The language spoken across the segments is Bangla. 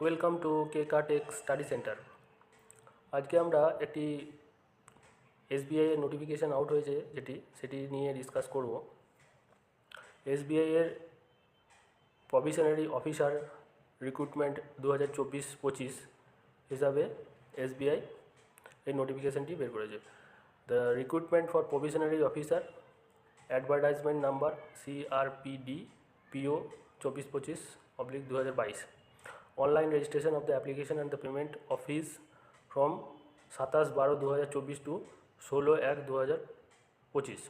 Welcome to Keka tech study centre. আজকে আমরা একটি এসবিআই এর নোটিফিকেশান আউট হয়েছে সেটি নিয়ে ডিসকাস করব। এসবিআই এর প্রভিশনারি অফিসার রিক্রুটমেন্ট 2024-25 হিসাবে এসবিআই এই নোটিফিকেশানটি বের করেছে। The recruitment for provisionary officer advertisement number CRPD PO 2425/2022. Online registration of the application and the payment of fees from 27/12/2024 to 16/1/2025।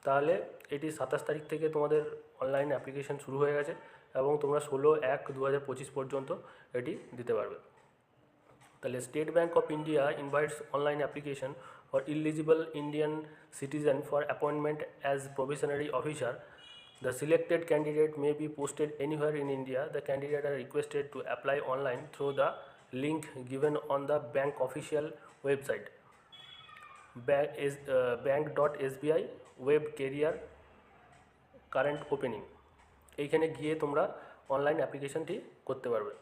তাহলে এটি 27 তারিখ থেকে তোমাদের অনলাইন অ্যাপ্লিকেশন শুরু হয়ে গেছে এবং তোমরা 16/1/2025 পর্যন্ত এটি দিতে পারবে। তাহলে state bank of India invites online application for eligible Indian citizen for appointment as provisionary officer. The selected candidate may be posted anywhere in India. The candidate are requested to apply online through the link given on the bank official website bank.sbi web career current opening. এইখানে গিয়ে তোমরা অনলাইন অ্যাপ্লিকেশনটি করতে পারবে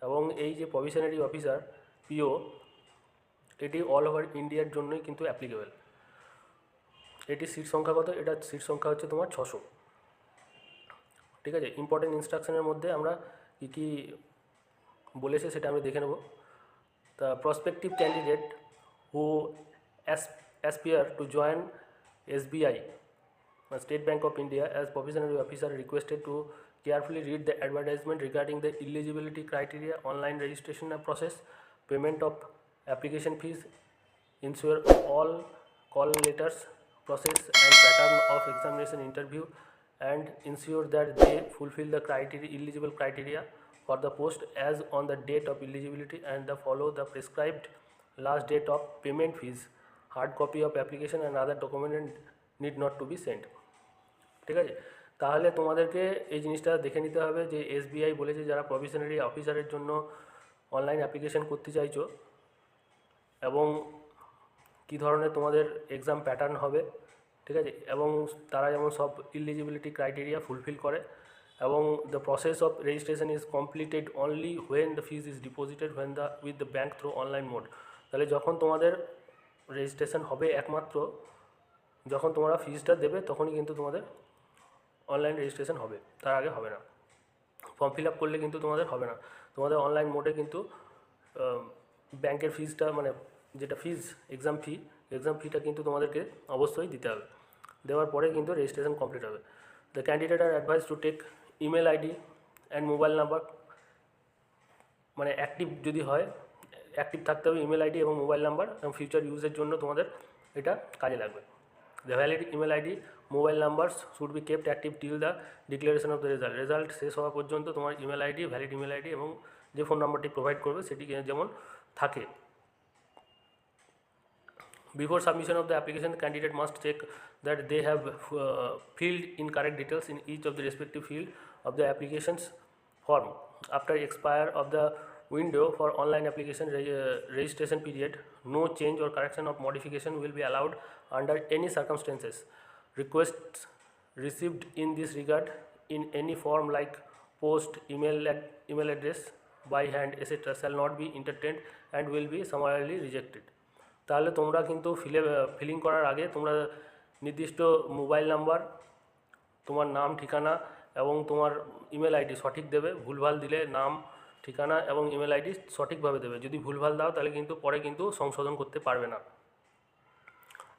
এবং এই যে প্রভিশনারি অফিসার পিও এটি অল ওভার ইন্ডিয়ার জন্যই কিন্তু অ্যাপ্লিকেবল। এটি সিট সংখ্যা কত? এটা সিট সংখ্যা হচ্ছে তোমার 600। ঠিক আছে, ইম্পর্টেন্ট ইনস্ট্রাকশনের মধ্যে আমরা কী কী বলেছে সেটা আমি দেখে নেব। The prospective candidate who aspire to join SBI State Bank of India as provisionary officer requested to carefully read the advertisement regarding the eligibility criteria, online registration process, payment of application fees, ensure all call letters process and pattern of examination interview, and ensure that they fulfill the eligible criteria for the post as on the date of eligibility and follow the prescribed last date of payment fees. Hard copy of application and other document need not to be sent. ঠিক আছে, তাহলে তোমাদেরকে এই জিনিসটা দেখে নিতে হবে যে এসবিআই বলেছে যারা প্রভিশনারি অফিসারের জন্য অনলাইন অ্যাপ্লিকেশন করতে চাইছো এবং কী ধরনের তোমাদের এক্সাম প্যাটার্ন হবে, ঠিক আছে, এবং তারা যেমন সব ইলিজিবিলিটি ক্রাইটেরিয়া ফুলফিল করে এবং the process of registration is completed only when the fees is deposited with the bank through online mode. তাহলে যখন তোমাদের রেজিস্ট্রেশন হবে একমাত্র যখন তোমরা ফিজটা দেবে তখনই কিন্তু তোমাদের অনলাইন রেজিস্ট্রেশন হবে, তার আগে হবে না। ফর্ম ফিল আপ করলে কিন্তু তোমাদের হবে না, তোমাদের অনলাইন মোডে কিন্তু ব্যাংকের ফিজটা মানে যেটা ফিজ এক্সাম ফিটা কিন্তু তোমাদেরকে অবশ্যই দিতে হবে, দেওয়ার পরে কিন্তু রেজিস্ট্রেশন কমপ্লিট হবে। The candidate are advice to take email ID and mobile number, মানে অ্যাক্টিভ যদি হয় অ্যাক্টিভ থাকতে হবে ইমেল আইডি এবং মোবাইল নাম্বার, এবং ফিউচার ইউজের জন্য তোমাদের এটা কাজে লাগবে। The valid email ID mobile numbers should be kept active till the declaration of the result শেষ হওয়া পর্যন্ত তোমার email ID, valid email ID এবং যে ফোন নাম্বারটি প্রোভাইড করবে সেটি যেমন থাকে। Before submission of the application, the candidate must check that they have filled in correct details in each of the respective field of the applications form. After expire of the window for online application registration period, no change or correction of modification will be allowed under any circumstances. Requests received in this regard in any form like post, email address, by hand, etc. shall not be entertained and will be summarily rejected. তাহলে তোমরা কিন্তু ফিলিং করার আগে তোমরা নির্দিষ্ট মোবাইল নাম্বার, তোমার নাম ঠিকানা এবং তোমার ইমেল আইডি সঠিক দেবে। ভুলভাল দিলে নাম ঠিকানা এবং ইমেল আইডি সঠিকভাবে দেবে। যদি ভুলভাল দাও তাহলে কিন্তু পরে কিন্তু সংশোধন করতে পারবে না।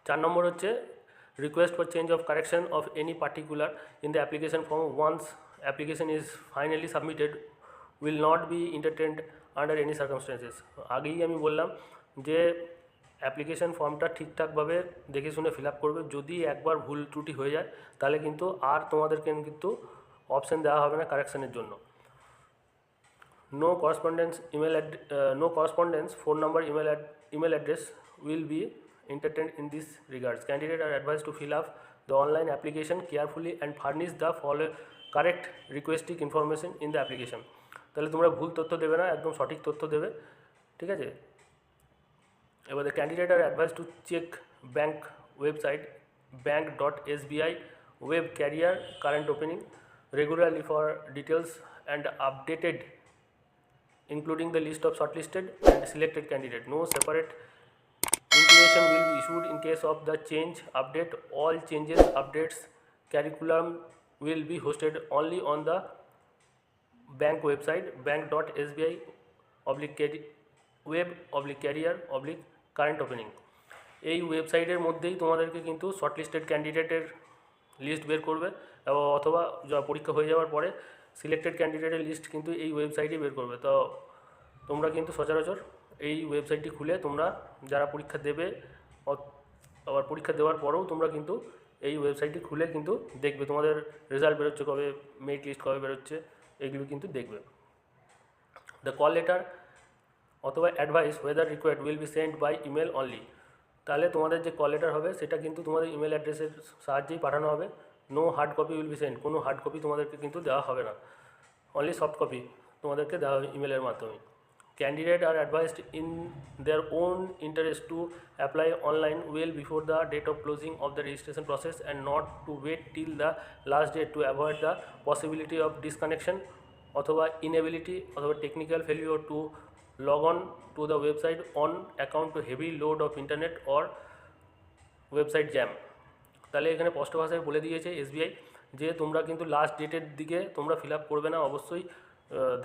4 নম্বর হচ্ছে request for change of correction of any particular in the application form once application is finally submitted will not be entertained under any circumstances. আগেই আমি বললাম যে অ্যাপ্লিকেশন ফর্মটা ঠিকঠাকভাবে দেখে শুনে ফিল আপ করবে। যদি একবার ভুল ত্রুটি হয়ে যায় তাহলে কিন্তু আর তোমাদেরকে কিন্তু অপশান দেওয়া হবে না কারেকশানের জন্য। No correspondence phone number email address will be entertained in this regards. Candidates are advised to fill up the online application carefully and furnish the correct requested information in the application. তাহলে তোমরা ভুল তথ্য দেবে না, একদম সঠিক তথ্য দেবে, ঠিক আছে। এবার the candidate are advice to check bank website bank.sbi web career current opening regularly for details and updated including the list of shortlisted and selected candidate. No separate intimation will be issued in case of the change update. All changes updates curriculum will be hosted only on the bank website bank.sbi web/career current opening। এই ওয়েবসাইটের মধ্যেই তোমাদেরকে কিন্তু শর্টলিস্টেড ক্যান্ডিডেটের লিস্ট বের করবে এবং অথবা পরীক্ষা হয়ে যাওয়ার পরে সিলেক্টেড ক্যান্ডিডেটের লিস্ট কিন্তু এই ওয়েবসাইটেই বের করবে। তো তোমরা কিন্তু সচরাচর এই ওয়েবসাইটটি খুলে তোমরা যারা পরীক্ষা দেবে আবার পরীক্ষা দেওয়ার পরেও তোমরা কিন্তু এই ওয়েবসাইটটি খুলে কিন্তু দেখবে তোমাদের রেজাল্ট বেরোচ্ছে কবে, মেরিট লিস্ট কবে বেরোচ্ছে, এগুলো কিন্তু দেখবে। দ্য কল লেটার অথবা advice whether required will be send by email only. তাহলে তোমাদের যে কল লেটার হবে সেটা কিন্তু তোমাদের ইমেল অ্যাড্রেসের সাহায্যেই পাঠানো হবে। No hard copy will be send, কোনো হার্ড কপি তোমাদেরকে কিন্তু দেওয়া হবে না, অনলি সফট কপি তোমাদেরকে দেওয়া হবে ইমেলের মাধ্যমে। Candidate are advised in their own interest to apply online well before the date of closing of the registration process and not to wait till the last date to avoid the possibility of disconnection অথবা ইনএবিলিটি অথবা technical failure to log on to the website on account to heavy load of internet or website jam। তাহলে এখানে স্পষ্ট ভাষায় বলে দিয়েছে এসবিআই যে তোমরা কিন্তু লাস্ট ডেটের দিকে তোমরা ফিল আপ করবে না, অবশ্যই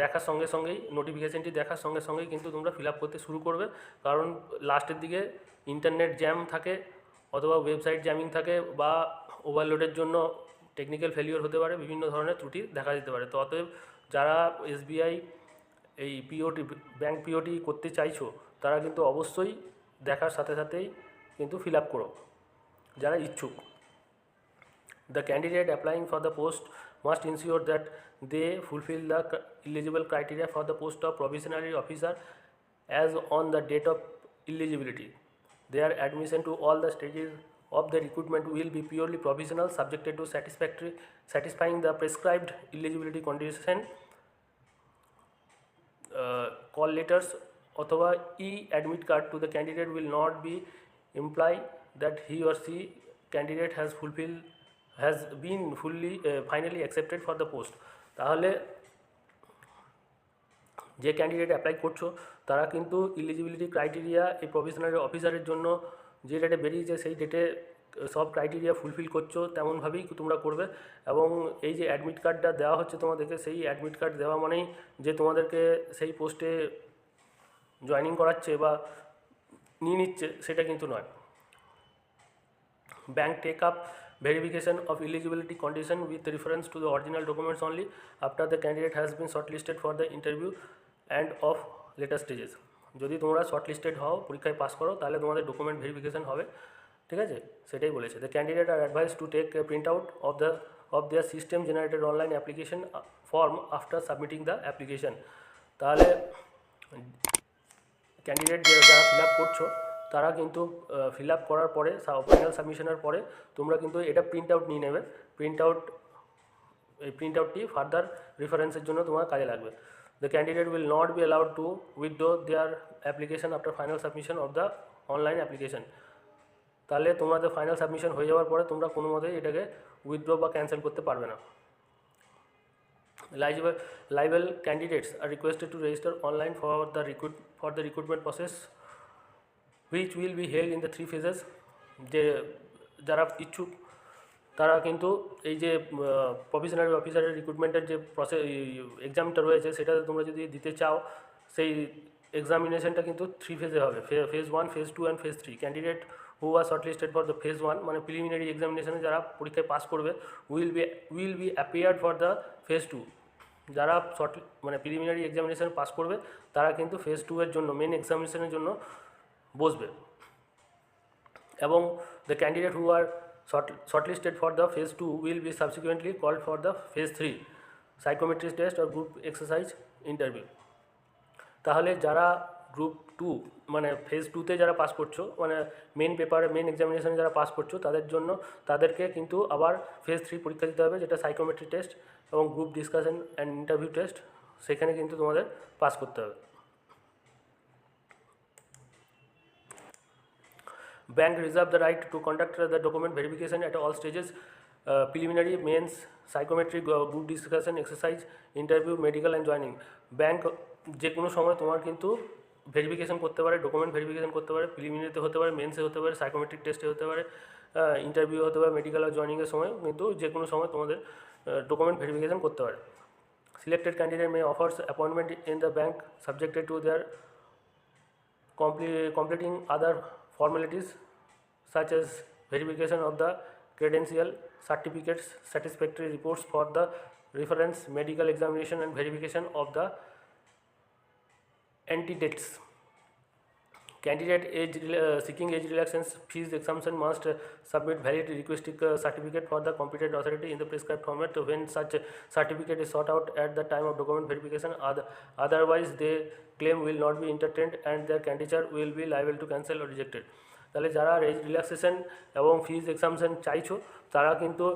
দেখার সঙ্গে সঙ্গেই নোটিফিকেশানটি দেখার সঙ্গে সঙ্গেই কিন্তু তোমরা ফিল আপ করতে শুরু করবে, কারণ লাস্টের দিকে ইন্টারনেট জ্যাম থাকে অথবা ওয়েবসাইট জ্যামিং থাকে বা ওভারলোডের জন্য টেকনিক্যাল ফেলিওর হতে পারে, বিভিন্ন ধরনের ত্রুটি দেখা দিতে পারে। তো অতএব যারা এসবিআই এই পিওটি ব্যাঙ্ক পিওটি করতে চাইছো তারা কিন্তু অবশ্যই দেখার সাথে সাথেই কিন্তু ফিল আপ করো যারা ইচ্ছুক। The candidate applying for the post must ensure that they fulfil the eligible criteria for the post of probationary officer as on the date of eligibility. Their admission to all the stages of the recruitment will be purely provisional, subjected to satisfying the prescribed eligibility condition। Call letters অথবা e-admit card to the candidate will not be imply that he or she candidate has been fully finally accepted for the post। তাহলে যে ক্যান্ডিডেট অ্যাপ্লাই করছো তারা কিন্তু এলিজিবিলিটি ক্রাইটেরিয়া এই প্রভিশনারি অফিসারের জন্য যে ডেটে বেরিয়েছে সেই ডেটে সব ক্রাইটেরিয়া ফুলফিল করছো তেমনভাবেই তোমরা করবে। এবং এই যে অ্যাডমিট কার্ডটা দেওয়া হচ্ছে তোমাদেরকে, সেই অ্যাডমিট কার্ড দেওয়া মানেই যে তোমাদেরকে সেই পোস্টে জয়েনিং করাচ্ছে বা নিয়ে নিচ্ছে সেটা কিন্তু নয়। Bank take up verification of eligibility condition with reference to the original documents only after the candidate has been shortlisted for the interview and of later stages। যদি তোমরা শর্টলিস্টেড হও, পরীক্ষায় পাস করো, তাহলে তোমাদের ডকুমেন্ট ভেরিফিকেশন হবে, ঠিক আছে, সেটাই বলেছে। The candidate are advice to take print out of their system generated online application form after submitting the application. তাহলে ক্যান্ডিডেট যারা ফিল আপ করছো তারা কিন্তু ফিল আপ করার পরে ফাইনাল সাবমিশনের পরে তোমরা কিন্তু এটা প্রিন্ট আউট নিয়ে নেবে। এই প্রিন্ট আউটটি ফার্দার রেফারেন্সের জন্য তোমার কাজে লাগবে। The candidate will not be allowed to withdraw their application after final submission of the online application. তাহলে তোমাদের ফাইনাল সাবমিশন হয়ে যাওয়ার পরে তোমরা কোনো মতেই এটাকে উইথড্র বা ক্যান্সেল করতে পারবে না। Liable candidates are requested to register online for the recruitment process which will be held in the 3 phases। যে যারা ইচ্ছুক তারা কিন্তু এই যে প্রভিশনারি অফিসারের রিক্রুটমেন্টের যে প্রসেস এক্সামটা রয়েছে সেটাতে তোমরা যদি দিতে চাও সেই এক্সামিনেশনটা কিন্তু 3 ফেজে হবে, phase 1, phase 2 and phase 3। Candidate who are shortlisted for the phase 1 মানে প্রিলিমিনারি এক্সামিনেশনে যারা পরীক্ষায় পাস করবে will be appeared for the phase 2। যারা মানে প্রিলিমিনারি এক্সামিনেশন পাস করবে তারা কিন্তু ফেজ 2 এর জন্য মেন এক্সামিনেশনের জন্য বসবে। এবং the candidate who are shortlisted for the phase 2 will be subsequently called for the phase 3 psychometric test or group exercise interview। তাহলে যারা গ্রুপ 2 মানে ফেজ 2তে যারা পাস করছো মানে মেন এক্সামিনেশনে যারা পাস করছো তাদেরকে কিন্তু আবার ফেজ 3 পরীক্ষা দিতে হবে, যেটা সাইকোমেট্রি টেস্ট এবং group discussion and interview test, সেখানে কিন্তু তোমাদের পাস করতে হবে। Bank reserve the right to conduct the document verification at all stages, preliminary, mains, psychometric, group discussion, exercise, interview, medical and joining। Bank যে কোনো সময় তোমার কিন্তু ভেরিফিকেশন করতে পারে, ডকুমেন্ট ভেরিফিকেশন করতে পারে, প্রিলিমিনারিতে হতে পারে, মেন্সে হতে পারে, সাইকোমেট্রিক টেস্টে হতে পারে, ইন্টারভিউ হতে পারে, মেডিকেল আর জয়নিংয়ের সময় কিন্তু যে কোনো সময় তোমাদের ডকুমেন্ট ভেরিফিকেশন করতে পারে। Selected candidate may offers appointment in the bank subjected to their completing other formalities such as verification of the credential, certificates, satisfactory reports for the reference, medical examination and verification of the antidates. Candidate seeking age relaxation fees exemption must submit valid requesting certificate for the competent authority in the prescribed format when such certificate is sought out at the time of document verification. Otherwise, their claim will not be entertained and their candidature will be liable to cancel or rejected. তাহলে যারা এজ রিল্যাক্সেশন এবং ফিজ এক্সামশন চাইছো তারা কিন্তু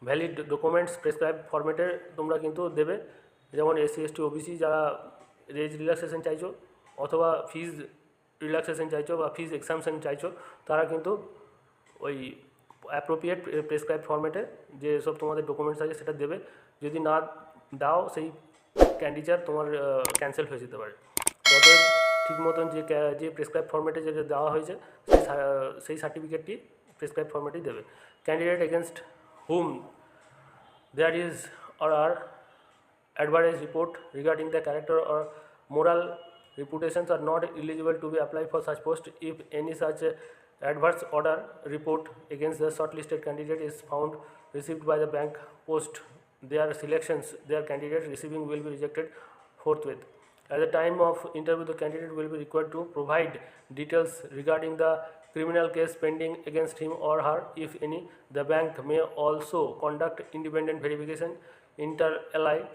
ভ্যালিড ডকুমেন্টস প্রেসক্রাইব ফরম্যাটে তোমরা কিন্তু দেবে, যেমন এসসি এসটি ওবিসি যারা এজ রিল্যাক্সেশন চাইছো অথবা ফিজ রিল্যাক্সেশন চাইছো বা ফিজ এক্সামশন চাইছো তারা কিন্তু ওই অ্যাপ্রোপ্রিয়েট প্রেসক্রাইব ফরম্যাটে যে সব তোমাদের ডকুমেন্টস আছে সেটা দেবে। যদি না দাও সেই ক্যান্ডিডেট তোমার ক্যান্সেল হয়ে যেতে পারে। তবে ঠিক মতন যে প্রেসক্রাইব ফরম্যাটে যেটা দেওয়া হয়েছে সেই সার্টিফিকেটটি প্রেসক্রাইব ফরম্যাটেই দেবে। Candidate against hmm there is or are adverse report regarding the character or moral reputations are not eligible to be applied for such post. If any such adverse order report against the shortlisted candidate is found received by the bank post their selections, their candidate receiving will be rejected forthwith. At the time of interview, the candidate will be required to provide details regarding the criminal case pending against him or her, if any. The bank may also conduct independent verification inter alia,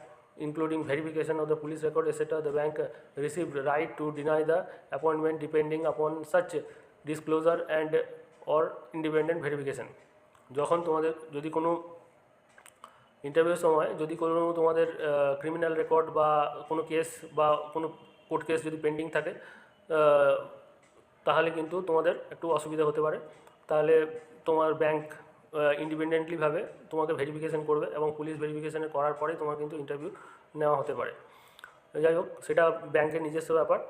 including verification of the police record, etc. The bank received right to deny the appointment depending upon such disclosure and or independent verification. যখন তোমাদের যদি কোনো ইন্টারভিউর সময় যদি কোনো তোমাদের ক্রিমিনাল রেকর্ড বা কোনো কেস বা কোনো কোর্ট কেস যদি পেন্ডিং থাকে তাহলে কিন্তু তোমাদের একটু অসুবিধা হতে পারে। তাহলে তোমার ব্যাংক ইন্ডিপেন্ডেন্টলিভাবে তোমাকে ভেরিফিকেশন করবে এবং পুলিশ ভেরিফিকেশানে করার পরে তোমার কিন্তু ইন্টারভিউ নেওয়া হতে পারে। যাই হোক, সেটা ব্যাংকের নিজস্ব ব্যাপার।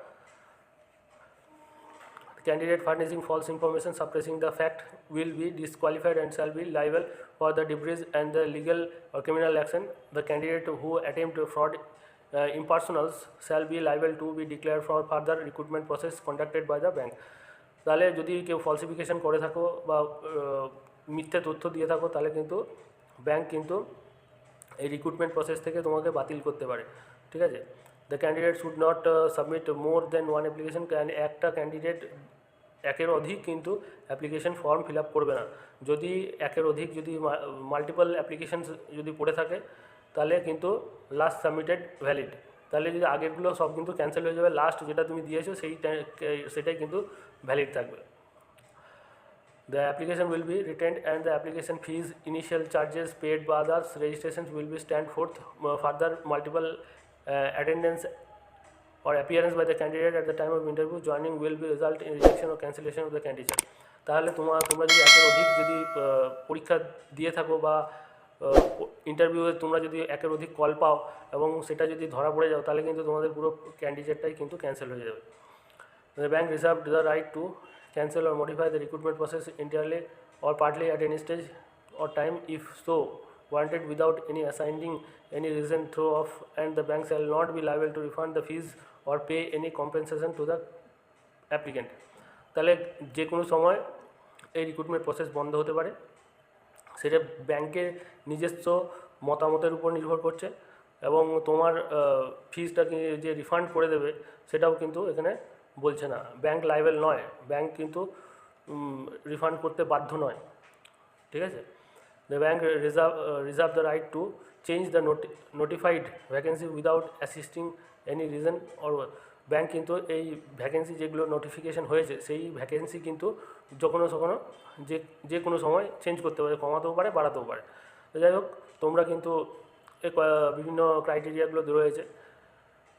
Candidate furnishing false information suppressing the fact will be disqualified and shall be liable for the debris and the legal or criminal action. The candidate who attempt fraud impersonals shall be liable to be declared for further recruitment process conducted by the bank. তাহলে যদি কেউ ফলসিফিকেশন করে থাকো বা মিথ্যে তথ্য দিয়ে থাকো তাহলে কিন্তু ব্যাংক কিন্তু এই রিক্রুটমেন্ট প্রসেস থেকে তোমাকে বাতিল করতে পারে। ঠিক আছে, the candidate should not submit more than one application. একটা ক্যান্ডিডেট একের অধিক কিন্তু অ্যাপ্লিকেশন ফর্ম ফিল আপ করবে না। যদি একের অধিক যদি মাল্টিপল অ্যাপ্লিকেশানস যদি পড়ে থাকে তাহলে কিন্তু লাস্ট সাবমিটেড ভ্যালিড। তাহলে যদি আগেরগুলো সব কিন্তু ক্যান্সেল হয়ে যাবে, লাস্ট যেটা তুমি দিয়েছো সেটাই কিন্তু ভ্যালিড থাকবে। The application will be retained and the application fees, initial charges paid by others, registrations will be stand forth. Further multiple attendance or appearance by the candidate at the time of interview joining will be result in rejection or cancellation of the candidate. তাহলে তোমরা যদি একের অধিক যদি পরীক্ষা দিয়ে থাকো বা ইন্টারভিউয়ে তোমরা যদি একের অধিক কল পাও এবং সেটা যদি ধরা পড়ে যাও তাহলে কিন্তু তোমাদের পুরো ক্যান্ডিডেটটাই কিন্তু ক্যান্সেল হয়ে যাবে। The bank reserved the right to cancel or modify the recruitment process entirely or partly at any stage or time if so warranted without any assigning any reason throughout, and the bank shall not be liable to refund the fees or pay any compensation to the applicant. তাহলে যে কোনো সময় এই রিক্রুটমেন্ট প্রসেস বন্ধ হতে পারে, সেটা ব্যাংকের নিজস্ব মতামতের উপর নির্ভর করছে এবং তোমার ফিজটাকে যে রিফান্ড করে দেবে সেটাও কিন্তু এখানে বলছে না। ব্যাংক লাইবেল নয়, ব্যাংক কিন্তু রিফান্ড করতে বাধ্য নয়। ঠিক আছে, the bank reserve the right to change the notified vacancy without assisting any reason or. Bank কিন্তু এই ভ্যাকেন্সি যেগুলো নোটিফিকেশান হয়েছে সেই ভ্যাকেন্সি কিন্তু যখনও যে কোনো সময় চেঞ্জ করতে পারে, কমাতেও পারে বাড়াতেও পারে। তো যাই হোক, তোমরা কিন্তু বিভিন্ন ক্রাইটেরিয়াগুলো রয়েছে,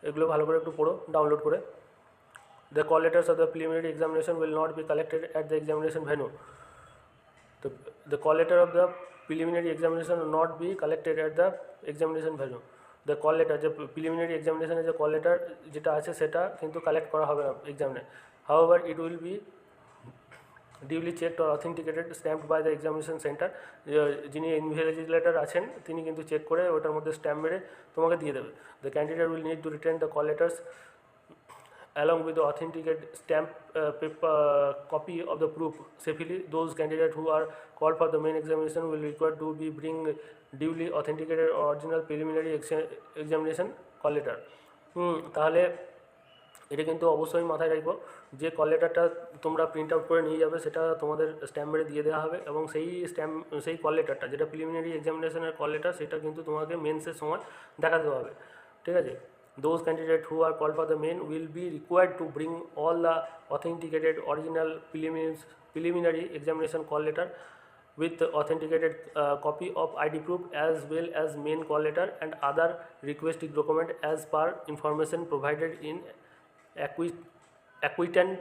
এগুলো ভালো করে একটু পড়ো ডাউনলোড করে। The call letters of the preliminary examination will not be collected at the examination venue. The call letter of the preliminary examination will not be collected at the examination venue. The call letter, যে প্রিলিমিনারি এক্সামিনেশনের যে কল লেটার যেটা আছে সেটা কিন্তু কালেক্ট করা হবে না এক্সামে। However it will be duly checked or authenticated stamped by the examination centre. যিনি ইনভিজিলেটর আছেন তিনি কিন্তু চেক করে ওটার মধ্যে স্ট্যাম্প মেরে তোমাকে দিয়ে দেবে। The candidate will need to return the call letters along with the authenticate stamp paper copy of the proof. Safely, those candidates who are called for the main examination will require to be bring duly authenticated original preliminary examination call letter. তাহলে এটা কিন্তু অবশ্যই মাথায় রাখবো যে কল লেটারটা তোমরা প্রিন্ট আউট করে নিয়ে যাবে সেটা তোমাদের স্ট্যাম্প মেরে দিয়ে দেওয়া হবে, এবং সেই কল লেটারটা যেটা প্রিলিমিনারি এক্সামিনেশনের কল লেটার সেটা কিন্তু তোমাকে মেন্সের সময় দেখাতে হবে, ঠিক আছে। Those candidates who are called for the main will be required to bring all the authenticated original preliminary examination call letter with the authenticated copy of ID proof as well as main call letter and other requested document as per information provided in acquittant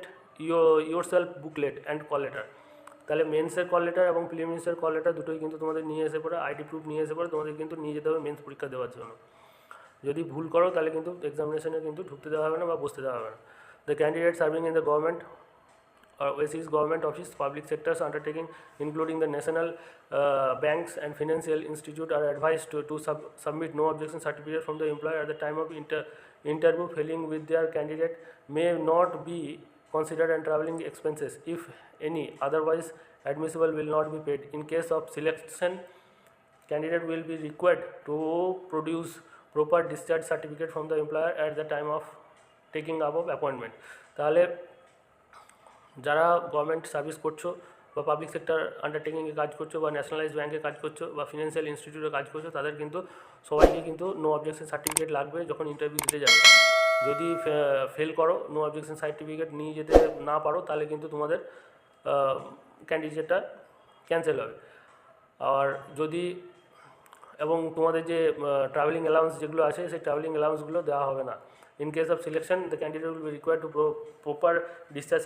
yourself booklet and call letter. তাহলে মেন্সের কল লেটার এবং প্রিলিমিনারির কল লেটার দুটোই কিন্তু তোমাদের নিয়ে এসে পড়ে, আইডি প্রুফ নিয়ে এসে পড়ে তোমাদের কিন্তু নিয়ে যেতে হবে মেন্স পরীক্ষা দেওয়ার জন্য। যদি ভুল করো তাহলে কিন্তু এক্সামিনেশনে কিন্তু ঢুকতে দেওয়া হবে না বা বসতে দেওয়া হবে না। The candidate serving in the government or overseas government office, public sectors undertaking including the national banks and financial institute are advised to submit no objection certificate from the employer at the time of interview. Failing with their candidate may not be considered and travelling expenses, if any, otherwise admissible will not be paid. In case of selection, candidate will be required to produce proper discharge certificate from the employer at the time of taking up of appointment. তাহলে যারা গভর্নমেন্ট সার্ভিস করছো বা পাবলিক সেক্টর আন্ডারটেকিংয়ে কাজ করছো বা ন্যাশনালাইজ ব্যাঙ্কে কাজ করছো বা ফিনান্সিয়াল ইনস্টিটিউটে কাজ করছো তাদের কিন্তু সবাইকে কিন্তু নো অবজেকশন সার্টিফিকেট লাগবে যখন ইন্টারভিউ দিতে যাবে। যদি ফেল করো, নো অবজেকশন সার্টিফিকেট নিয়ে যেতে না পারো তাহলে কিন্তু তোমাদের ক্যান্ডিডেটটা ক্যান্সেল হবে। আর যদি এবং তোমাদের যে ট্রাভেলিং অ্যালাউন্স যেগুলো আছে সেই ট্রাভেলিং অ্যালাউন্সগুলো দেওয়া হবে না। In case of selection the candidate will be required to proper discharge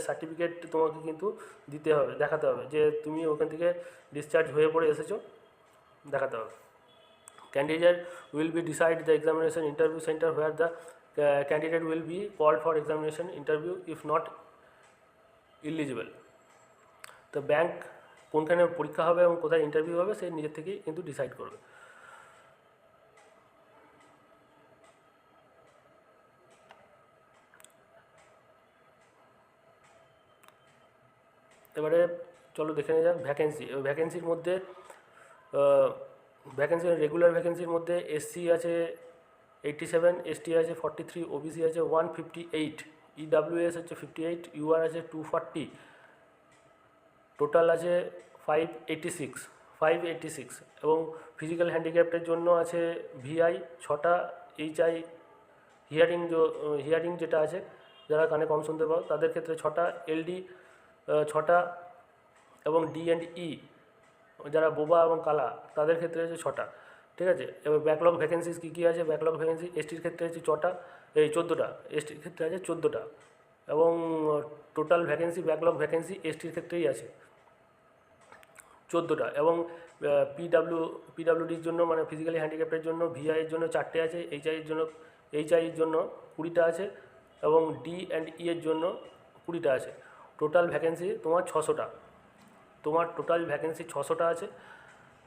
certificate তোমাকে কিন্তু দিতে হবে, দেখাতে হবে যে তুমি ওখান থেকে ডিসচার্জ হয়ে পড়ে এসেছো, দেখাতে হবে। Candidate will be decide the examination interview centre where the candidate will be called for examination interview if not eligible. তো ব্যাংক কোনখানে পরীক্ষা হবে এবং কোথায় ইন্টারভিউ হবে সে নিজের থেকেই কিন্তু ডিসাইড করবে। এবারে চলো দেখে নেওয়া যাক ভ্যাকেন্সি। ভ্যাকেন্সির মধ্যে রেগুলার ভ্যাকেন্সির মধ্যে এসসি আছে 87, এসটি আছে 43, ওবিসি আছে 158, ইডাব্লিউএস হচ্ছে 58, ইউআর আছে 240, টোটাল আছে 586 এবং ফিজিক্যাল হ্যান্ডিক্যাপ্টের জন্য আছে ভিআই 6টা, এইচআই হিয়ারিং যেটা আছে যারা কানে কম শুনতে পাও তাদের ক্ষেত্রে 6টা, এলডি 6টা এবং ডি&ই যারা বোবা এবং কালা তাদের ক্ষেত্রে আছে 6টা, ঠিক আছে। এবার ব্যাকলগ ভ্যাকেন্সিস কী কী আছে? ব্যাকলগ ভ্যাকেন্সি এসটির ক্ষেত্রে আছে 14টা, এসটির ক্ষেত্রে আছে 14টা এবং টোটাল ভ্যাকেন্সি ব্যাকলগ ভ্যাকেন্সি এসটির ক্ষেত্রেই আছে 14টা এবং পিডাব্লিউডির জন্য মানে ফিজিক্যালি হ্যান্ডিক্যাপ্টের জন্য ভিআইয়ের জন্য 4টে আছে, এইচআইয়ের জন্য 20টা আছে এবং ডি&ই এর জন্য 20টা আছে। টোটাল ভ্যাকেন্সি তোমার 600টা, তোমার টোটাল ভ্যাকেন্সি 600টা আছে,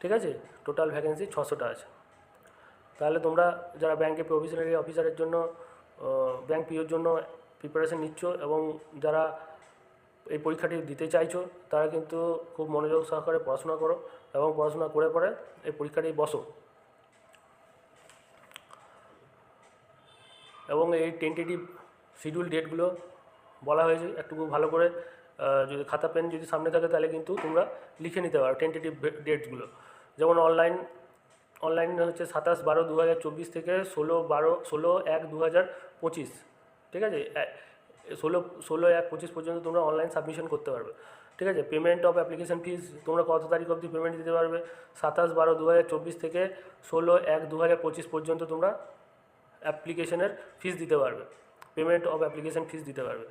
ঠিক আছে। টোটাল ভ্যাকেন্সি 600টা আছে। তাহলে তোমরা যারা ব্যাংকে প্রভিশনারি অফিসারের জন্য ব্যাংক পিওর জন্য প্রিপারেশন নিচ্ছ এবং যারা এই পরীক্ষাটি দিতে চাইছো তারা কিন্তু খুব মনোযোগ সহকারে পড়াশোনা করো এবং পড়াশোনা করে পরে এই পরীক্ষাটি বসো। এবং এই টেন্টেটিভ শিডিউল ডেটগুলো বলা হয়েছে, একটু ভালো করে যদি খাতা পেন যদি সামনে থাকে তাহলে কিন্তু তোমরা লিখে নিতে পারো টেন্টেটিভ ডেটসগুলো। যেমন অনলাইন হচ্ছে 27/12/2024 থেকে 16/1/2025, ঠিক আছে। 16/1/25 পর্যন্ত তোমরা অনলাইন সাবমিশন করতে পারবে, ঠিক আছে। পেমেন্ট অফ অ্যাপ্লিকেশন ফিস তোমরা কত তারিখ অবধি পেমেন্ট দিতে পারবে? 27/12/2024 থেকে 16/1/2025 পর্যন্ত তোমরা অ্যাপ্লিকেশনের ফিস দিতে পারবে, পেমেন্ট অফ অ্যাপ্লিকেশন ফিস দিতে পারবে।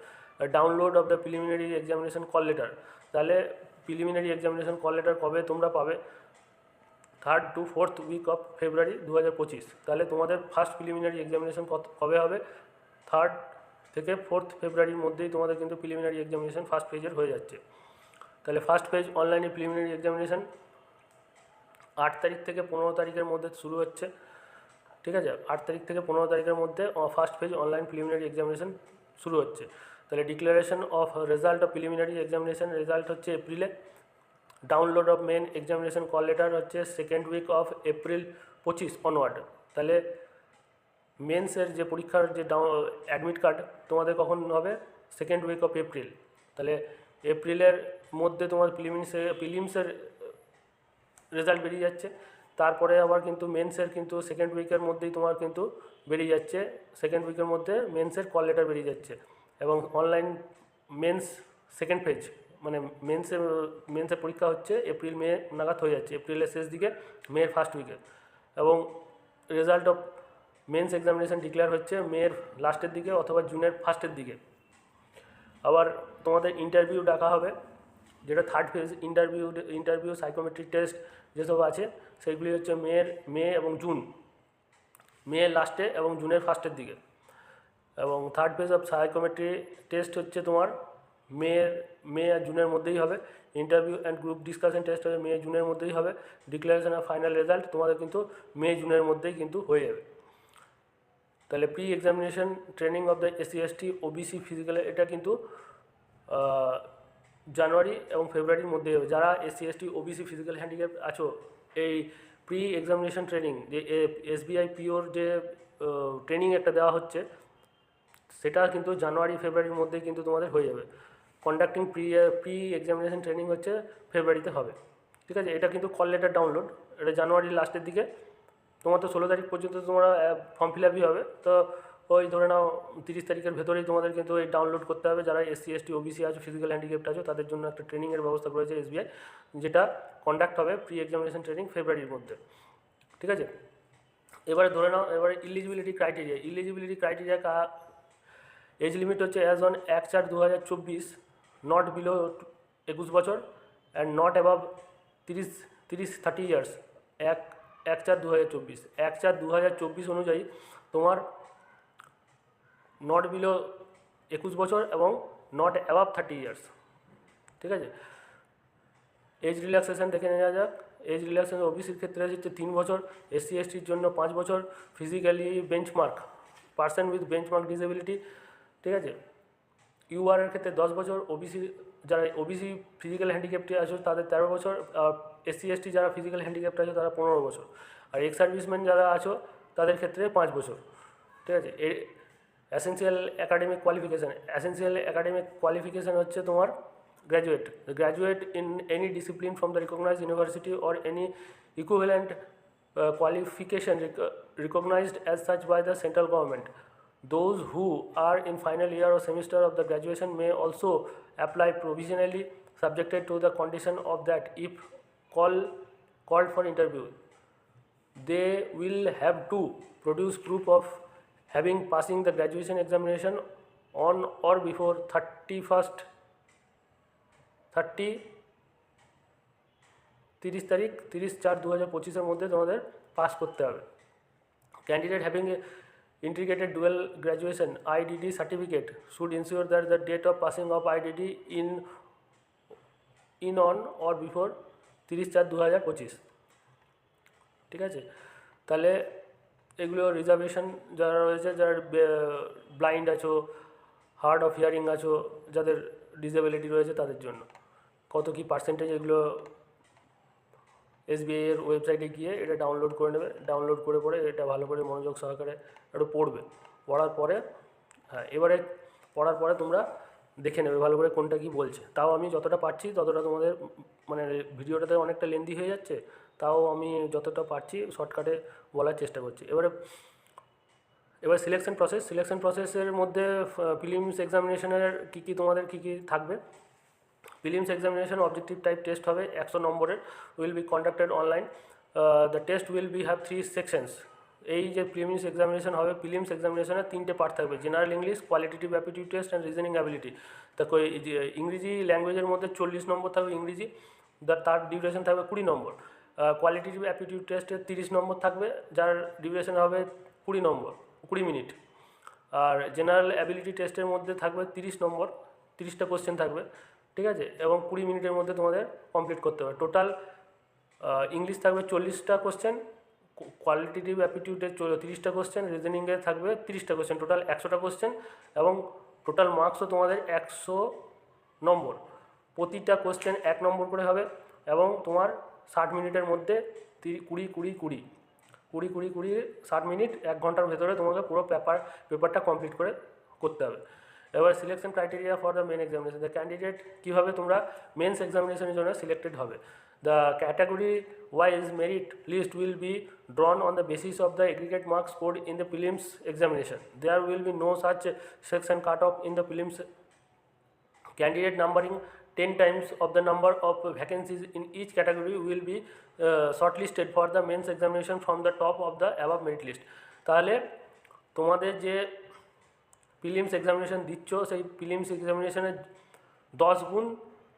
Download of the preliminary examination call letter, তাহলে প্রিলিমিনারি এক্সামিনেশন কল লেটার কবে তোমরা পাবে? 3rd to 4th week of February 2025। তাহলে তোমাদের ফার্স্ট প্রিলিমিনারি এক্সামিনেশন কবে হবে? 3rd থেকে 4th ফেব্রুয়ারির মধ্যেই তোমাদের কিন্তু প্রিলিমিনারি এক্সামিনেশন ফার্স্ট পেজের হয়ে যাচ্ছে। তাহলে ফার্স্ট পেজ অনলাইনে প্রিলিমিনারি এক্সামিনেশন 8 তারিখ থেকে 15 তারিখের মধ্যে শুরু হচ্ছে, ঠিক আছে? 8 তারিখ থেকে 15 তারিখের মধ্যে first phase online preliminary examination শুরু হচ্ছে। তাহলে declaration of result of preliminary examination result হচ্ছে এপ্রিলে। Download of main examination call letter হচ্ছে 2nd week of April 25 onward. তাহলে মেন্সের যে পরীক্ষার যে অ্যাডমিট কার্ড তোমাদের কখন হবে? 2nd week of April. তাহলে এপ্রিলের মধ্যে তোমার প্রিলিমসের রেজাল্ট বেরিয়ে যাচ্ছে। তারপরে আবার কিন্তু মেন্সের কিন্তু 2nd উইকের মধ্যেই তোমার কিন্তু বেরিয়ে যাচ্ছে, 2nd উইকের মধ্যে মেন্সের কল লেটার বেরিয়ে যাচ্ছে। এবং অনলাইন মেন্স 2nd ফেজ, মানে মেন্সের পরীক্ষা হচ্ছে এপ্রিল মে নাগাদ হয়ে যাচ্ছে, এপ্রিলের শেষ দিকে, মের ফার্স্ট উইকে। এবং result of mains examination declare হচ্ছে মের লাস্টের দিকে অথবা জুনের ফার্স্টের দিকে। আবার তোমাদের ইন্টারভিউ ডাকা হবে, যেটা 3rd phase interview psychometric test যেসব আছে সেইগুলি হচ্ছে মে এবং জুন, মে লাস্টে এবং জুনের ফার্স্টের দিকে। এবং 3rd ফেজ অফ সাইকোমেট্রি টেস্ট হচ্ছে তোমার মে আর জুনের মধ্যেই হবে। Interview and group discussion test হবে মে জুনের মধ্যেই হবে। ডিক্লারেশন অফ ফাইনাল রেজাল্ট তোমাদের কিন্তু মে জুনের মধ্যেই কিন্তু হয়ে যাবে। তাহলে pre examination training of the SC ST OBC physical, এটা কিন্তু জানুয়ারি এবং ফেব্রুয়ারির মধ্যে হবে। যারা SC ST OBC physical handicap আছো, এই প্রি এক্সামিনেশন ট্রেনিং যে SBI POর যে ট্রেনিং একটা দেওয়া হচ্ছে, সেটা কিন্তু জানুয়ারি ফেব্রুয়ারির মধ্যে কিন্তু তোমাদের হয়ে যাবে। কন্ডাক্টিং প্রি এক্সামিনেশন ট্রেনিং হচ্ছে ফেব্রুয়ারিতে হবে, ঠিক আছে? এটা কিন্তু কল লেটার ডাউনলোড, এটা জানুয়ারির লাস্টের দিকে। তোমার তো 16 তারিখ পর্যন্ত তোমরা ফর্ম ফিল আপই হবে, তো ওই ধরে নাও 30 তারিখের ভেতরেই তোমাদের কিন্তু এই ডাউনলোড করতে হবে। যারা SC ST OBC আছো, ফিজিক্যাল হ্যান্ডিক্যাপ্ট আছো, তাদের জন্য একটা ট্রেনিংয়ের ব্যবস্থা করেছে SBI, যেটা কন্ডাক্ট হবে প্রি এক্সামিনেশন ট্রেনিং ফেব্রুয়ারির মধ্যে, ঠিক আছে? এবারে ধরে নাও, এবারে ইলিজিবিলিটি ক্রাইটেরিয়া এজ লিমিট হচ্ছে অ্যাজ অন 1/4/2024, নট বিলো 21 বছর অ্যান্ড নট অ্যাবাভ 30 ইয়ার্স। 1/4/2024 1/4/2024 অনুযায়ী তোমার নট বিলো 21 বছর এবং নট অ্যাবাভ 30 ইয়ার্স, ঠিক আছে? এজ রিল্যাক্সেশন দেখে নেওয়া যাক। এজ রিল্যাক্সেশন ওবিসির ক্ষেত্রে হচ্ছে 3 বছর, SC STর জন্য 5 বছর, physically benchmark person with benchmark disability, ঠিক আছে? UR এর ক্ষেত্রে 10 বছর, যারা ওবিসি ফিজিক্যাল হ্যান্ডিক্যাপ্টে আছে তাদের 13 বছর, SC ST যারা ফিজিক্যাল হ্যান্ডিক্যাপ্টে আছে তারা 15 বছর, আর এক্স সার্ভিসম্যান যারা আছো তাদের ক্ষেত্রে 5 বছর, ঠিক আছে? এসেনশিয়াল একাডেমিক কোয়ালিফিকেশান হচ্ছে তোমার graduate in any discipline from the recognised university or any equivalent qualification recognized as such by the central government. Those who are in final year or semester of the graduation may also apply provisionally, subjected to the condition of that if called for interview, they will have to produce proof of having passing the graduation examination on or before 30/4/2025 মধ্যে তোমাদের পাস করতে হবে। Candidate having a integrated dual graduation IDD certificate should ensure that the date of passing of IDD in on or before 30/4/2025, ঠিক আছে? তাহলে এগুলো রিজার্ভেশন যারা রয়েছে, যারা ব্লাইন্ড আছো, হার্ড অফ হিয়ারিং আছো, যাদের ডিসেবিলিটি রয়েছে তাদের জন্য কত কী পার্সেন্টেজ, এগুলো SBI এর ওয়েবসাইটে গিয়ে এটা ডাউনলোড করে নেবে। ডাউনলোড করে পরে এটা ভালো করে মনোযোগ সহকারে একটু পড়বে। পড়ার পরে এবারে পড়ার পরে তোমরা দেখে নেবে ভালো করে কোনটা কি বলছে। তাও আমি যতটা পারছি ততটা তোমাদের, মানে ভিডিওটাতে অনেকটা লেন্দি হয়ে যাচ্ছে, তাও আমি যতটা পারছি শর্টকাটে বলার চেষ্টা করছি। এবার সিলেকশন প্রসেসের মধ্যে প্রিলিমস এক্সামিনেশনের তোমাদের কী কী থাকবে। Prelims examination objective type test হবে 100 নম্বরের, will be conducted online. The test will be have 3 sections. এই যে প্রিলিমস এক্সামিনেশন হবে, প্রিলিমস এক্সামিনেশনের 3টে পার্ট থাকবে, general English, qualitative aptitude test and reasoning ability. তা ইংরেজি ল্যাঙ্গুয়েজের মধ্যে 40 নম্বর থাকবে ইংরেজি, তার ডিউরেশন থাকবে 20 নম্বর। কোয়ালিটিটিভ অ্যাপটিটিউড টেস্টে 30 নম্বর থাকবে, যার ডিউরেশন হবে 20 মিনিট। আর জেনারেল অ্যাবিলিটি টেস্টের মধ্যে থাকবে 30 নম্বর, 30টা কোশ্চেন থাকবে, ঠিক আছে, এবং 20 মিনিটের মধ্যে তোমাদের কমপ্লিট করতে হবে। টোটাল ইংলিশ থাকবে 40টা কোশ্চেন, কোয়ালিটিটিভ অ্যাপটিটিউডে 30টা কোশ্চেন, রিজনিংয়ে থাকবে 30টা কোশ্চেন, টোটাল 100টা কোশ্চেন, এবং টোটাল মার্কসও তোমাদের 100 নম্বর। প্রতিটা কোশ্চেন 1 নম্বর করে হবে, এবং তোমার 60 মিনিটের মধ্যে 60 মিনিট 1 ঘন্টার ভেতরে তোমাকে পুরো পেপারটা কমপ্লিট করতে হবে। এবার selection criteria for the main examination, the candidate কীভাবে তোমরা মেন্স এক্সামিনেশনের জন্য সিলেক্টেড হবে। The category wise merit list will be drawn on the basis of the aggregate marks scored in the prelims examination. There will be no such section cut-off in the prelims. Candidate numbering 10 times of the number of vacancies in each category will be shortlisted for the mains examination from the top of the above merit list. তাহলে তোমাদের যে প্রিলিমস এক্সামিনেশন দিচ্ছ, সেই প্রিলিমস এক্সামিনেশনের 10 গুণ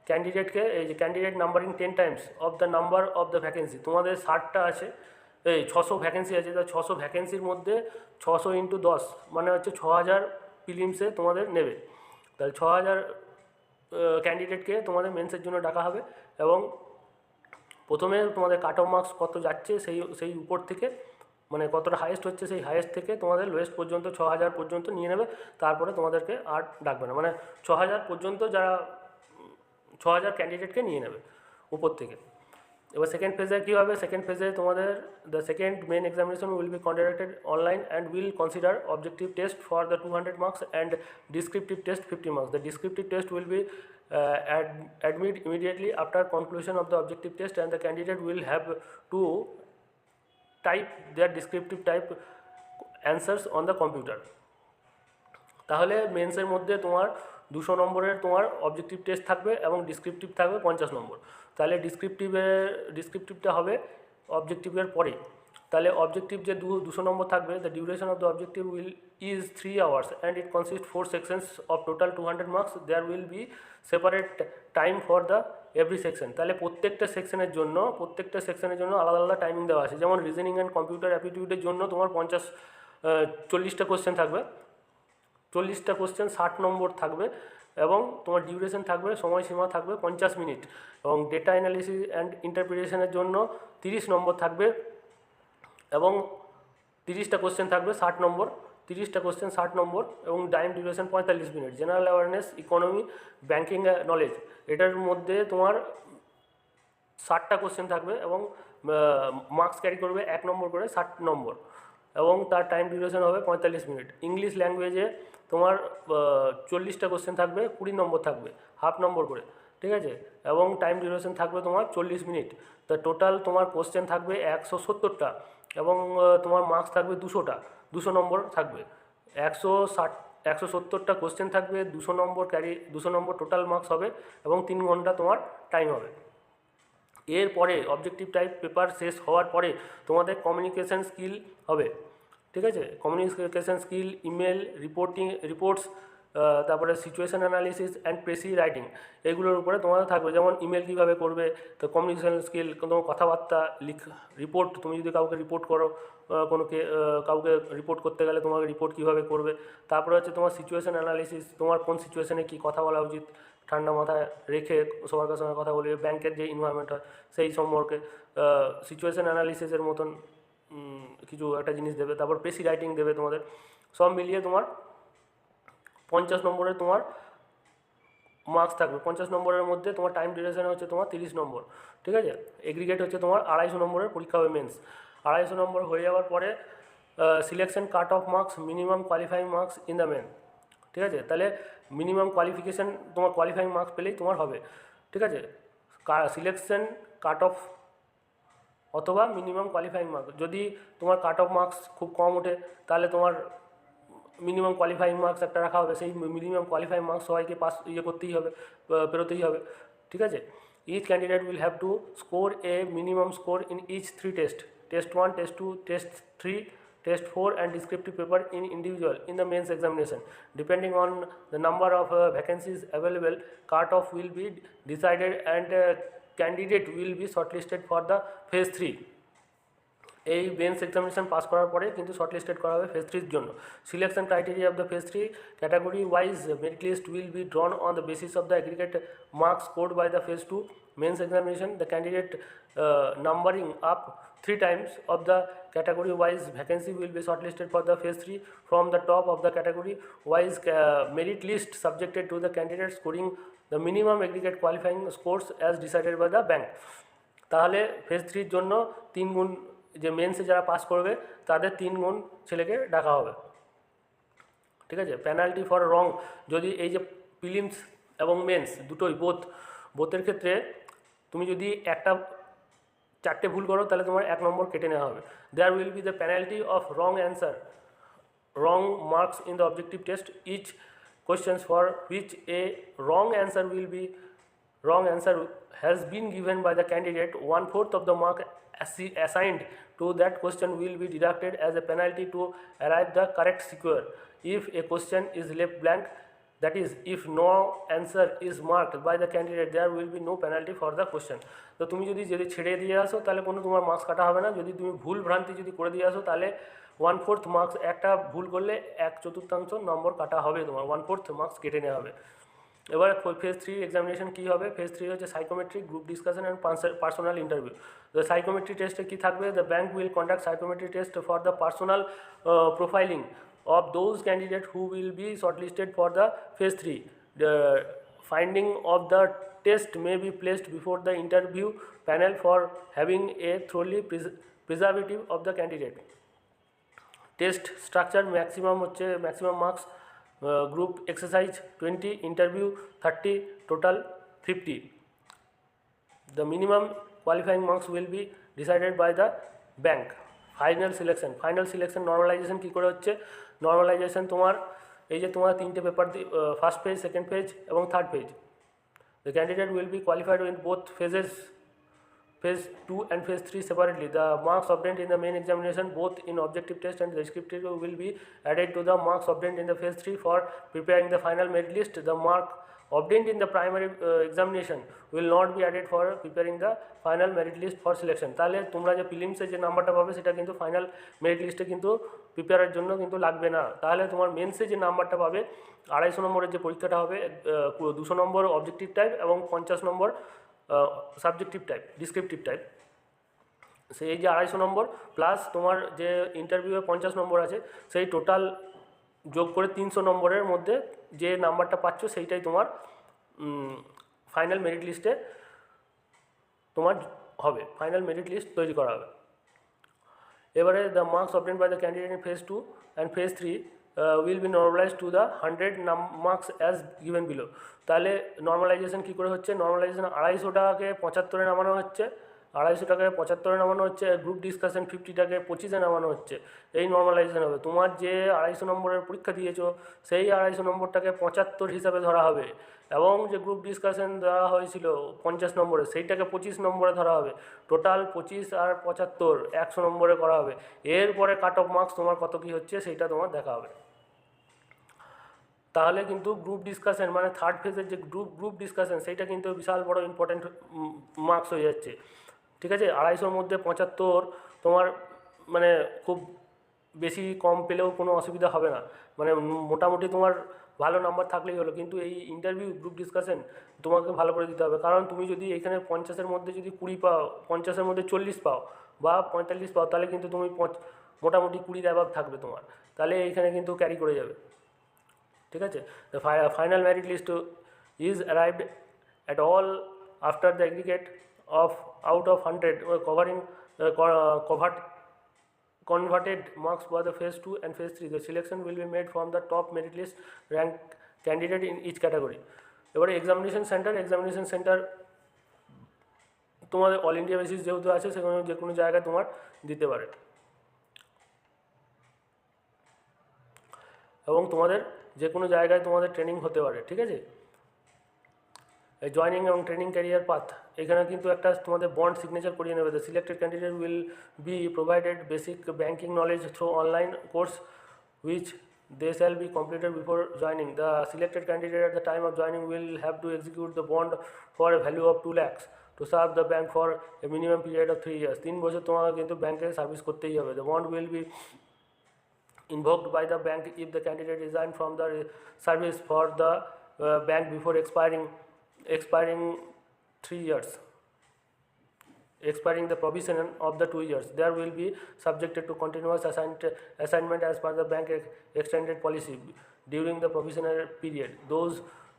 ক্যান্ডিডেটকে, এই যে candidate numbering 10 Times of the number of the vacancy, তোমাদের 60টা আছে, এই 600 ভ্যাকেন্সি আছে, তা 600 ভ্যাকেন্সির মধ্যে 600 × 10 মানে হচ্ছে 6000 প্রিলিমসে তোমাদের নেবে। তাহলে 6000 ক্যান্ডিডেটকে তোমাদের মেন্সের জন্য ডাকা হবে, এবং প্রথমে তোমাদের কাট অফ মার্কস কত যাচ্ছে সেই উপর থেকে, মানে কতটা হাইয়েস্ট হচ্ছে সেই হাইয়েস্ট থেকে তোমাদের লোয়েস্ট পর্যন্ত 6000 পর্যন্ত নিয়ে নেবে, তারপরে তোমাদেরকে আর ডাকবে না, মানে 6000 পর্যন্ত যারা 6000 ক্যান্ডিডেটকে নিয়ে নেবে উপর থেকে। এবার সেকেন্ড ফেজে কী হবে, সেকেন্ড ফেজে তোমাদের the second main examination will be conducted online and will consider objective test for the 200 marks and descriptive test 50 marks. The descriptive test will be admit immediately after conclusion of the objective test, and the candidate will have to type their descriptive type answers on the computer. তাহলে মেন্সের মধ্যে তোমার 200 নম্বরের তোমার অবজেক্টিভ টেস্ট থাকবে এবং ডিসক্রিপটিভ থাকবে 50 নম্বর। তাহলে ডিসক্রিপটিভটা হবে অবজেক্টিভের পরে। তাহলে অবজেক্টিভ যে 200 নম্বর থাকবে, the duration of the objective is 3 hours and it consists 4 sections of total 200 marks. There will be separate time for the every section. তাহলে প্রত্যেকটা সেকশনের জন্য আলাদা আলাদা টাইমিং দেওয়া আছে। যেমন রিজনিং অ্যান্ড কম্পিউটার অ্যাপটিটিউডের জন্য তোমার 40টা কোশ্চেন থাকবে, 40টা কোশ্চেন 60 নম্বর থাকবে, এবং তোমার ডিউরেশন থাকবে, সময়সীমা থাকবে 50 মিনিট, এবং ডেটা অ্যানালিসিস অ্যান্ড ইন্টারপ্রিটেশনের জন্য 30 নম্বর থাকবে, এবং 30টা কোশ্চেন থাকবে 60 নম্বর, 30টা কোশ্চেন 60 নম্বর, এবং time duration 45 minute. General awareness, economy, banking knowledge, এটার মধ্যে তোমার 60টা কোশ্চেন থাকবে, এবং মার্কস ক্যারি করবে 1 নম্বর করে 60 নম্বর, এবং তার টাইম ডিউরেশন হবে 45 মিনিট। ইংলিশ ল্যাঙ্গুয়েজে তোমার 40টা কোশ্চেন থাকবে, 20 নম্বর থাকবে, হাফ নম্বর করে, ঠিক আছে, এবং টাইম ডিউরেশন থাকবে তোমার 40 মিনিট। তা টোটাল তোমার কোশ্চেন থাকবে 170টা, এবং তোমার মার্কস থাকবে 200 নম্বর থাকবে। 170টা কোশ্চেন থাকবে, 200 নম্বর টোটাল মার্কস হবে, এবং 3 ঘন্টা তোমার টাইম হবে। এরপরে অবজেক্টিভ টাইপ পেপার শেষ হওয়ার পরে তোমাদের কমিউনিকেশান স্কিল হবে, ঠিক আছে, কমিউনিকেশান স্কিল, ইমেল, রিপোর্টস, তারপরে situation analysis and precis writing, এগুলোর উপরে তোমাদের থাকবে। যেমন ইমেল কীভাবে করবে, তো কমিউনিকেশান স্কিল, তোমার কথাবার্তা, রিপোর্ট, তুমি যদি কাউকে রিপোর্ট করো, কাউকে রিপোর্ট করতে গেলে তোমাকে রিপোর্ট কীভাবে করবে। তারপরে হচ্ছে তোমার সিচুয়েশান অ্যানালিসিস, তোমার কোন সিচুয়েশানে কী কথা বলা উচিত, ঠান্ডা মাথায় রেখে সবার সঙ্গে কথা বলবে, ব্যাংকের যে ইনভায়রনমেন্ট হয় সেই সম্পর্কে সিচুয়েশান অ্যানালিসিসের মতন কিছু একটা জিনিস দেবে। তারপর প্রেসি রাইটিং দেবে তোমাদের। সব মিলিয়ে তোমার 50 নম্বরের তোমার মার্কস থাকবে। 50 নম্বরের মধ্যে তোমার টাইম ডিউরেশন হচ্ছে তোমার 30 নম্বর, ঠিক আছে। এগ্রিগেট হচ্ছে তোমার 250 নম্বরের পরীক্ষা হবে মেন্স। 250 নম্বর হয়ে যাওয়ার পরে selection cut off marks, minimum qualifying marks in the main, ঠিক আছে। তাহলে মিনিমাম কোয়ালিফিকেশান তোমার কোয়ালিফাইং মার্কস পেলেই তোমার হবে, ঠিক আছে। সিলেকশন কাট অফ অথবা মিনিমাম কোয়ালিফাইং মার্কস, যদি তোমার কাট অফ মার্কস খুব কম ওঠে তাহলে তোমার মিনিমাম কোয়ালিফাইং মার্কস একটা রাখা হবে, সেই মিনিমাম কোয়ালিফাইং মার্কস সবাইকে করতেই হবে, পেরোতেই হবে, ঠিক আছে। Each candidate will have to score a minimum score in each 3 test, test 1, test 2, test 3, test 4 and descriptive paper in individual in the mains examination. Depending on the number of vacancies available, cut-off will be decided and candidate will B shortlisted for the phase 3। এই মেন্স এক্সামিনেশন পাস করার পরে কিন্তু শর্টলিস্টেড করা হবে ফেজ 3 এর জন্য। Selection criteria of the phase 3 category wise merit list will be drawn on the basis of the aggregate marks scored by the phase 2 mains examination. The candidate numbering up 3 times of the category wise vacancy will be shortlisted for the phase 3 from the top of the category wise merit list, subjected to the candidate scoring the minimum aggregate qualifying scores as decided by the bank. তাহলে ফেজ 3 এর জন্য 3 গুণ যে মেন্সে যারা পাস করবে তাদের 3 গুণ ছেলেকে ডাকা হবে, ঠিক আছে। পেনাল্টি ফর রং, যদি এই যে প্রিলিমস এবং মেন্স দুটোই বোথের ক্ষেত্রে তুমি যদি একটা 4টে ভুল করো তাহলে তোমার 1 নম্বর কেটে নেওয়া হবে। There will be the penalty of wrong answer, wrong marks in the objective test. Each questions for which a wrong answer has been given by the candidate, 1/4 of the mark assigned to that question will be deducted as a penalty to arrive the correct square. If a question is left blank, that is if no answer is marked by the candidate, there will be no penalty for the question. তো তুমি যদি ছেড়ে দিয়ে আসো তাহলে কোনো তোমার মার্কস কাটা হবে না। যদি তুমি ভুল ভ্রান্তি যদি করে দিয়ে আসো তাহলে 1/4 মার্কস, একটা ভুল করলে 1/4 নম্বর কাটা হবে, তোমার 1/4 মার্কস কেটে নেওয়া হবে। এবার ফেজ 3 এক্সামিনেশন কী হবে? ফেজ 3 হচ্ছে psychometric, group discussion and personal interview. The psychometry টেস্টে কী থাকবে? The bank will conduct psychometry test for the personal profiling of those candidates who will be shortlisted for the phase 3. The finding of the test may be placed before the interview panel for having a thoroughly preservative of the candidate. Test structure maximum marks, group exercise 20, interview 30, total 50. The minimum qualifying marks will be decided by the bank. Final selection normalization কী করে হচ্ছে? নর্মালাইজেশন তোমার এই যে তোমার 3টে paper, first phase, second phase এবং third phase. The candidate will be qualified in both phases, phase 2 and phase 3 separately. The marks obtained in the main examination, both in objective test and descriptive, will be added to the marks obtained in the phase 3 for preparing the final merit list. The mark obtained in the primary examination will not be added for preparing the final merit list for selection. তাহলে তোমরা যে প্রিলিমসে যে নাম্বারটা পাবে সেটা কিন্তু ফাইনাল মেরিট লিস্টে কিন্তু প্রিপেয়ারের জন্য কিন্তু লাগবে না। তাহলে তোমার মেন্সে যে নাম্বারটা পাবে, 250 নম্বরের যে পরীক্ষাটা হবে, 200 নম্বর অবজেক্টিভ টাইপ এবং 50 নম্বর সাবজেক্টিভ টাইপ, ডিসক্রিপটিভ টাইপ, সেই যে 250 নম্বর প্লাস তোমার যে ইন্টারভিউয়ে 50 নম্বর আছে, সেই টোটাল যোগ করে 300 নম্বরের মধ্যে যে নাম্বারটা পাচ্ছ সেইটাই তোমার ফাইনাল মেরিট লিস্টে তোমার হবে, ফাইনাল মেরিট লিস্ট তৈরি করা হবে। এবারে the marks obtained by the candidate in phase 2 and phase 3 will be normalized to the 100 marks as given below. তাহলে নর্মালাইজেশন কী করে হচ্ছে? নর্মালাইজেশন 250 টাকাকে 75-এ নামানো হচ্ছে, 250 টাকায় 75-এ নামানো হচ্ছে, গ্রুপ ডিসকাশন 50 টাকায় 25-এ নামানো হচ্ছে। এই নর্মালাইজেশন হবে। তোমার যে 250 নম্বরের পরীক্ষা দিয়েছো সেই 250 নম্বরটাকে 75 হিসাবে ধরা হবে, এবং যে গ্রুপ ডিসকাশন দেওয়া হয়েছিল 50 নম্বরে সেইটাকে 25 নম্বরে ধরা হবে। টোটাল 25 আর 75 100 নম্বরে করা হবে। এরপরে কাট অফ মার্কস তোমার কত কী হচ্ছে সেইটা তোমার দেখা হবে। তাহলে কিন্তু গ্রুপ ডিসকাশন মানে থার্ড ফেজের যে গ্রুপ ডিসকাশন সেইটা কিন্তু বিশাল বড় ইম্পর্ট্যান্ট মার্কস হয়ে যাচ্ছে, ঠিক আছে। 250-র মধ্যে 75 তোমার মানে খুব বেশি কম পেলেও কোনো অসুবিধা হবে না, মানে মোটামুটি তোমার ভালো নাম্বার থাকলেই হলো। কিন্তু এই ইন্টারভিউ গ্রুপ ডিসকাশন তোমাকে ভালো করে দিতে হবে, কারণ তুমি যদি এখানে 50-এর মধ্যে যদি 20 পাও, 50-এর মধ্যে 40 পাও বা 45 পাও, তাহলে কিন্তু তুমি মোটামুটি 20 অ্যাবাভ থাকবে তোমার, তাহলে এইখানে কিন্তু ক্যারি করে যাবে, ঠিক আছে। The final merit list is arrived at all after the aggregate of out of 100 covering converted marks for the phase 2 and phase 3. The selection will be made from the top merit list ranked candidate in each category. এবারে এক্সামিনেশন সেন্টার তোমাদের অল ইন্ডিয়া বেসিস যেহেতু আছে, সেখানে যে কোনো জায়গায় তোমার দিতে পারে, এবং তোমাদের যে কোনো জায়গায় তোমাদের ট্রেনিং হতে পারে, ঠিক আছে। জয়নিং এবং ট্রেনিং ক্যারিয়ার পাথ, এখানে কিন্তু একটা তোমাদের বন্ড সিগনেচার করিয়ে নেবে। The selected candidate will be provided basic banking knowledge through online course which they shall be completed before joining. The selected candidate at the time of joining will have to execute the bond for a value of 2 lakhs to serve the bank for a minimum period of 3 years. 3 বছর তোমাকে কিন্তু ব্যাংকে সার্ভিস করতেই হবে. The bond will be invoked by the bank if the candidate resigned from the service for the bank before expiring 3 years, expiring the provision of the 2 years. There will be subjected to continuous assignment as per the bank extended policy during the provisional period. Those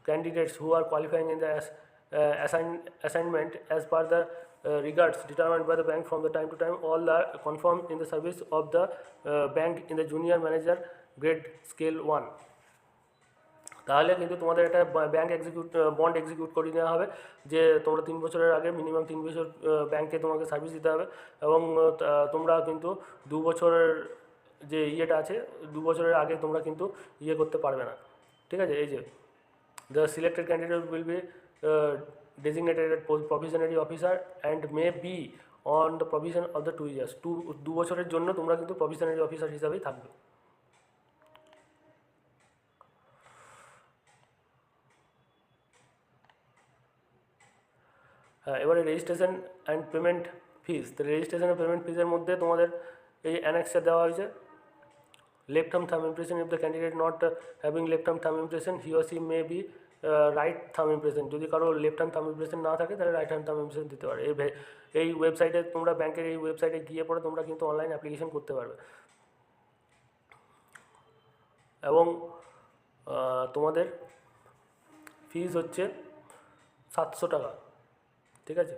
candidates who are qualifying in the assignment as per the regards determined by the bank from the time to time, all are confirmed in the service of the bank in the junior manager grade scale 1. তাহলে কিন্তু তোমাদের একটা ব্যাংক বন্ড এক্সিকিউট করে নেওয়া হবে যে তোমরা 3 বছরের আগে মিনিমাম 3 বছর ব্যাংকে তোমাকে সার্ভিস দিতে হবে এবং তোমরা কিন্তু 2 বছরের যে ইয়েটা আছে 2 বছরের আগে তোমরা কিন্তু ইয়ে করতে পারবে না, ঠিক আছে। এই যে the selected candidate will B designated provisionary officer and may be on the provision of the 2 years. 2 বছরের জন্য তোমরা কিন্তু provisionary officer হিসাবেই থাকবে। এবারে রেজিস্ট্রেশন অ্যান্ড পেমেন্ট ফিস। তো রেজিস্ট্রেশন অ্যান্ড পেমেন্ট ফিসের মধ্যে তোমাদের এই অ্যানেক্সে দেওয়া হয়েছে left hand thumb impression. If the candidate not having left hand thumb impression, he or she may be right থাম ইমপ্রেশন। যদি কারো লেফট হ্যান্ড থাম ইমপ্রেশন না থাকে তাহলে রাইট হ্যান্ড থাম ইমপ্রেশন দিতে পারে। এই ওয়েবসাইটে তোমরা ব্যাংকের এই ওয়েবসাইটে গিয়ে পরে তোমরা কিন্তু অনলাইন অ্যাপ্লিকেশন করতে পারবে এবং তোমাদের ফিস হচ্ছে 700 টাকা, ঠিক আছে।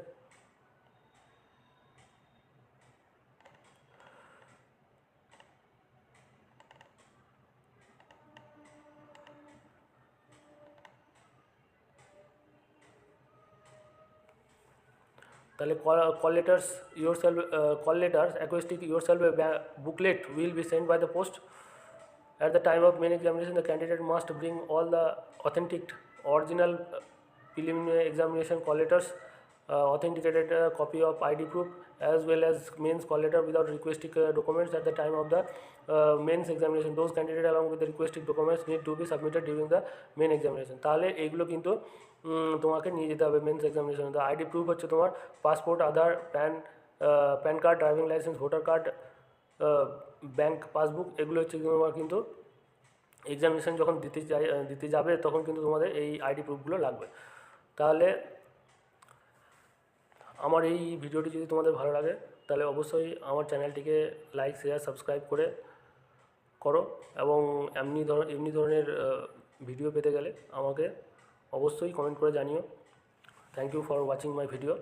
তাহলে call letters acoustic yourself booklet will be sent by the post. At the time of main examination, the candidate must bring all the authentic original preliminary examination call letters, authenticated copy of ID proof, as well as mains call letter without requesting documents at the time of the mains examination. Those candidates along with the requested documents need to be submitted during the main examination. তাহলে এইগুলো কিন্তু তোমাকে নিয়ে যেতে হবে মেন্স এক্সামিনেশন। তো আইডি প্রুফ হচ্ছে তোমার passport, Aadhaar, PAN card, driving licence, voter card, bank passbook, এগুলো হচ্ছে তোমার কিন্তু এক্সামিনেশন যখন দিতে যাবে তখন কিন্তু তোমাদের এই আইডি প্রুফগুলো লাগবে। তাহলে আমার এই ভিডিওটি যদি তোমাদের ভালো লাগে তাহলে অবশ্যই আমার চ্যানেলটিকে লাইক, শেয়ার, সাবস্ক্রাইব করো এবং এমনি ধরনের ভিডিও পেতে গেলে আমাকে অবশ্যই কমেন্ট করে জানিও। Thank you for watching my video.